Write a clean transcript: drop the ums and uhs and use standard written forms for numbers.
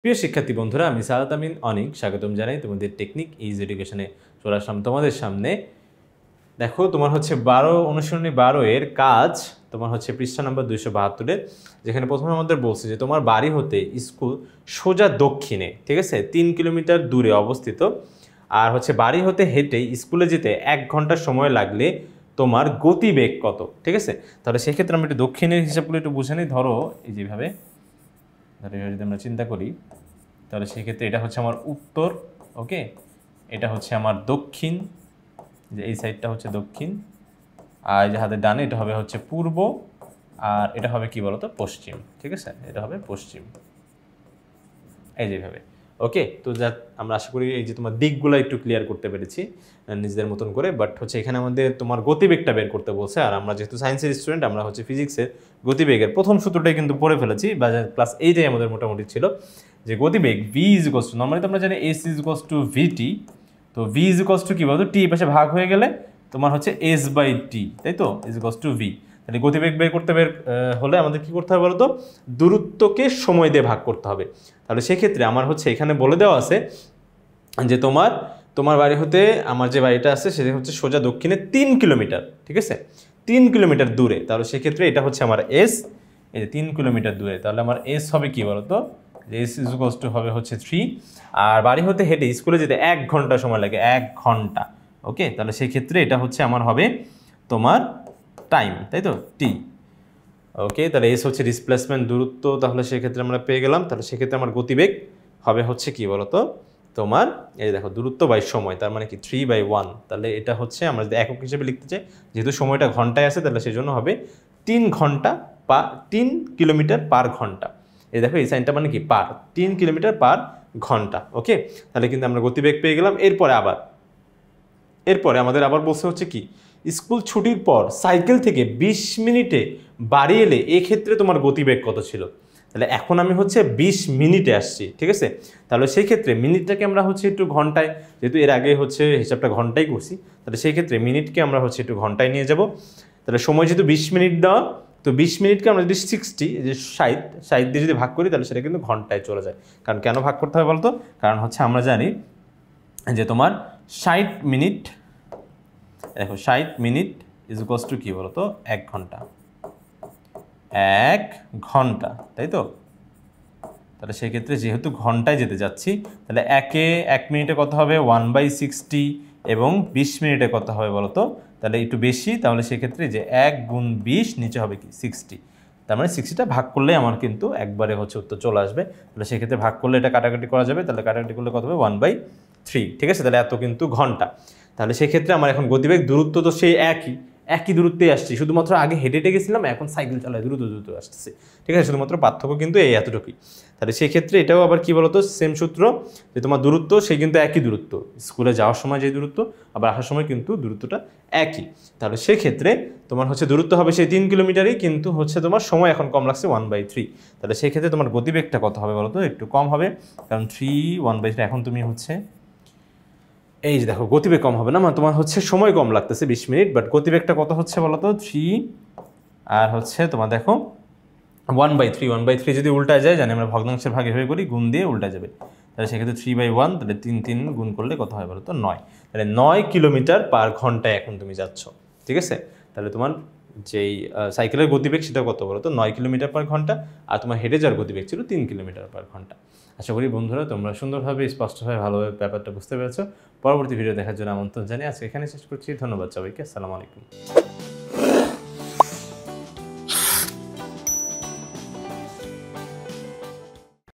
প্রিয় শিক্ষার্থী বন্ধুরা, আমি সাদাত আমিন অনিক স্বাগতম জানাই তোমাদের টেকনিক ইজ এডুকেশনে। চলে আসলাম তোমাদের সামনে। দেখো, তোমার হচ্ছে অনুশীলনী 12 এর কাজ তোমার হচ্ছে পৃষ্ঠা নম্বর 272-এর, যেখানে প্রথমে আমাদের বলছে যে তোমার বাড়ি হতে স্কুল সোজা দক্ষিণে, ঠিক আছে, 3 কিলোমিটার দূরে অবস্থিত। আর হচ্ছে বাড়ি হতে হেঁটে স্কুলে যেতে 1 ঘন্টা সময় লাগলে তোমার গতিবেগ কত, ঠিক আছে। তাহলে সেক্ষেত্রে আমরা একটু দক্ষিণের হিসাবগুলো একটু বুঝে নিই। ধরো এই যেভাবে যদি আমরা চিন্তা করি, তাহলে সেক্ষেত্রে এটা হচ্ছে আমার উত্তর, ওকে, এটা হচ্ছে আমার দক্ষিণ, যে এই সাইডটা হচ্ছে দক্ষিণ, আর যে হাতের ডানে এটা হবে হচ্ছে পূর্ব, আর এটা হবে কি বলতো পশ্চিম, ঠিক আছে, এটা হবে পশ্চিম, এই যেভাবে। ওকে, তো যা আমরা আশা করি এই যে তোমার দিকগুলো একটু ক্লিয়ার করতে পেরেছি নিজেদের মতন করে। বাট হচ্ছে এখানে আমাদের তোমার গতিবেগটা বের করতে বলছে, আর আমরা যেহেতু সায়েন্সের স্টুডেন্ট, আমরা হচ্ছে ফিজিক্সের গতিবেগের প্রথম সূত্রটাই কিন্তু পড়ে ফেলেছি, বা ক্লাস 8-এ আমাদের মোটামুটি ছিল যে গতিবেগ V is equals to, normally তো আমরা জানি এস ইজ ইকুয়ালস টু ভিটি। তো ভি ইজ ইকুয়ালস টু কি বলতো, টি পাশে ভাগ হয়ে গেলে তোমার হচ্ছে এস বাই টি, তাই তো, ইজ ইকুয়ালস টু ভি। তাহলে গতিবেগ বের হলে আমাদের কি করতে হবে বলতো, দূরত্বকে সময় দিয়ে ভাগ করতে হবে। তাহলে সেক্ষেত্রে আমার হচ্ছে এখানে বলে দেওয়া আছে যে তোমার বাড়ি হতে আমার যে বাড়িটা আছে সেটা হচ্ছে সোজা দক্ষিণে 3 কিলোমিটার, ঠিক আছে, 3 কিলোমিটার দূরে। তাহলে সেক্ষেত্রে এটা হচ্ছে আমার এস, এই যে 3 কিলোমিটার দূরে। তাহলে আমার এস হবে কি বলতো, এস ইজ ইকুয়ালস টু হবে হচ্ছে 3। আর বাড়ি হতে হেঁটে স্কুলে যেতে 1 ঘন্টা সময় লাগে, 1 ঘন্টা। ওকে, তাহলে সেক্ষেত্রে এটা হচ্ছে আমার হবে তোমার টাইম, তাই তো, টি। ওকে, তাহলে এস হচ্ছে ডিসপ্লেসমেন্ট, দূরত্ব। তাহলে সেক্ষেত্রে আমরা পেয়ে গেলাম। তাহলে সেক্ষেত্রে আমার গতিবেগ হবে হচ্ছে কি বলতো তোমার, এই দেখো, দূরত্ব বাই সময়, তার মানে কি 3/1। তাহলে এটা হচ্ছে আমরা যদি একক হিসেবে লিখতে চাই, যেহেতু সময়টা ঘন্টায় আছে, তাহলে সেই জন্য হবে 3 কিলোমিটার পার ঘন্টা। এই দেখো, এই সাইনটা মানে কি পার, 3 কিলোমিটার পার ঘন্টা। ওকে, তাহলে কিন্তু আমরা গতিবেগ পেয়ে গেলাম। এরপরে আমাদের আবার বলছে হচ্ছে কি, স্কুল ছুটির পর সাইকেল থেকে 20 মিনিটে বাড়ি এলে এক্ষেত্রে তোমার গতিবেগ কত ছিল। তাহলে এখন আমি হচ্ছে 20 মিনিটে আসছি, ঠিক আছে। তাহলে সেই ক্ষেত্রে মিনিটটাকে আমরা হচ্ছে একটু ঘন্টায়, যেহেতু এর আগে হচ্ছে হিসাবটা ঘন্টায় করছি, তাহলে সেই ক্ষেত্রে মিনিটকে আমরা হচ্ছে একটু ঘন্টায় নিয়ে যাব। তাহলে সময় যেহেতু 20 মিনিট দেওয়া, তো 20 মিনিটকে আমরা যদি 60, যে 60 দিয়ে যদি ভাগ করি, তাহলে সেটা কিন্তু ঘন্টায় চলে যায়। কারণ কেন ভাগ করতে হবে বলতো, কারণ হচ্ছে আমরা জানি যে তোমার 60 মিনিট, দেখো 60 মিনিট ইজ ইকুয়ালস টু কী বলো তো, 1 ঘন্টা, 1 ঘন্টা, তাই তো। তাহলে সেক্ষেত্রে যেহেতু ঘন্টায় যেতে যাচ্ছি, তাহলে 1 মিনিটে কত হবে 1/60, এবং 20 মিনিটে কত হবে বলো তো, তাহলে একটু বেশি। তাহলে সেক্ষেত্রে যে 1 গুণ 20 নিচে হবে কি 60, তার মানে 60টা ভাগ করলে আমার কিন্তু একবারে হচ্ছে উত্তর চলে আসবে। তাহলে সেক্ষেত্রে ভাগ করলে এটা কাটাকাটি করা যাবে, তাহলে কাটাকাটি করলে কত হবে 1/3, ঠিক আছে। তাহলে এত কিন্তু ঘন্টা। তাহলে সেক্ষেত্রে আমার এখন গতিবেগ, দূরত্ব তো সেই একই দূরত্বেই আসছি, শুধুমাত্র আগে হেঁটে হেঁটে গেছিলাম, এখন সাইকেল চালায় দ্রুত আসতেছে, ঠিক আছে। শুধুমাত্র পার্থক্য কিন্তু এই এতটুকুই। তাহলে সেক্ষেত্রে এটাও আবার কি বলতো, সেম সূত্র, যে তোমার দূরত্ব সেই কিন্তু একই দূরত্ব, স্কুলে যাওয়ার সময় যে দূরত্ব, আবার আসার সময় কিন্তু দূরত্বটা একই। তাহলে সেক্ষেত্রে তোমার হচ্ছে দূরত্ব হবে সেই 3 কিলোমিটারই, কিন্তু হচ্ছে তোমার সময় এখন কম লাগছে 1/3। তাহলে সেক্ষেত্রে তোমার গতিবেগটা কত হবে বলতো, একটু কম হবে, কারণ 1/3 এখন তুমি হচ্ছে এই যে দেখো, গতিবেগ কম হবে না, মানে তোমার হচ্ছে সময় কম লাগতেছে 20 মিনিট, বাট গতিবেগটা কত হচ্ছে বলতো 3, আর হচ্ছে তোমার দেখো 1/3 যদি উল্টায় যায়, জানি আমরা ভগ্নাংশের ভাগে হয়ে করি, গুণ দিয়ে উল্টা যাবে। তাহলে সেক্ষেত্রে 3/1, তাহলে 3 গুণ করলে কত হয় বলো তো 9। তাহলে 9 কিলোমিটার পার ঘন্টায় এখন তুমি যাচ্ছ, ঠিক আছে। তাহলে তোমার যেই সাইকেলের গতিবেগ সেটা কত বলো তো 9 কিলোমিটার পার ঘন্টা, আর তোমার হেঁটে যাওয়ার গতিবেগ ছিল 3 কিলোমিটার পার ঘন্টা। আশা করি বন্ধুরা তোমরা সুন্দরভাবে, স্পষ্টভাবে, ভালোভাবে ব্যাপারটা বুঝতে পেরেছো। পরবর্তী ভিডিও দেখার জন্য আমন্ত্রণ জানিয়ে আজকে এখানে শেষ করছি। ধন্যবাদ সবাইকে, আসসালামু আলাইকুম।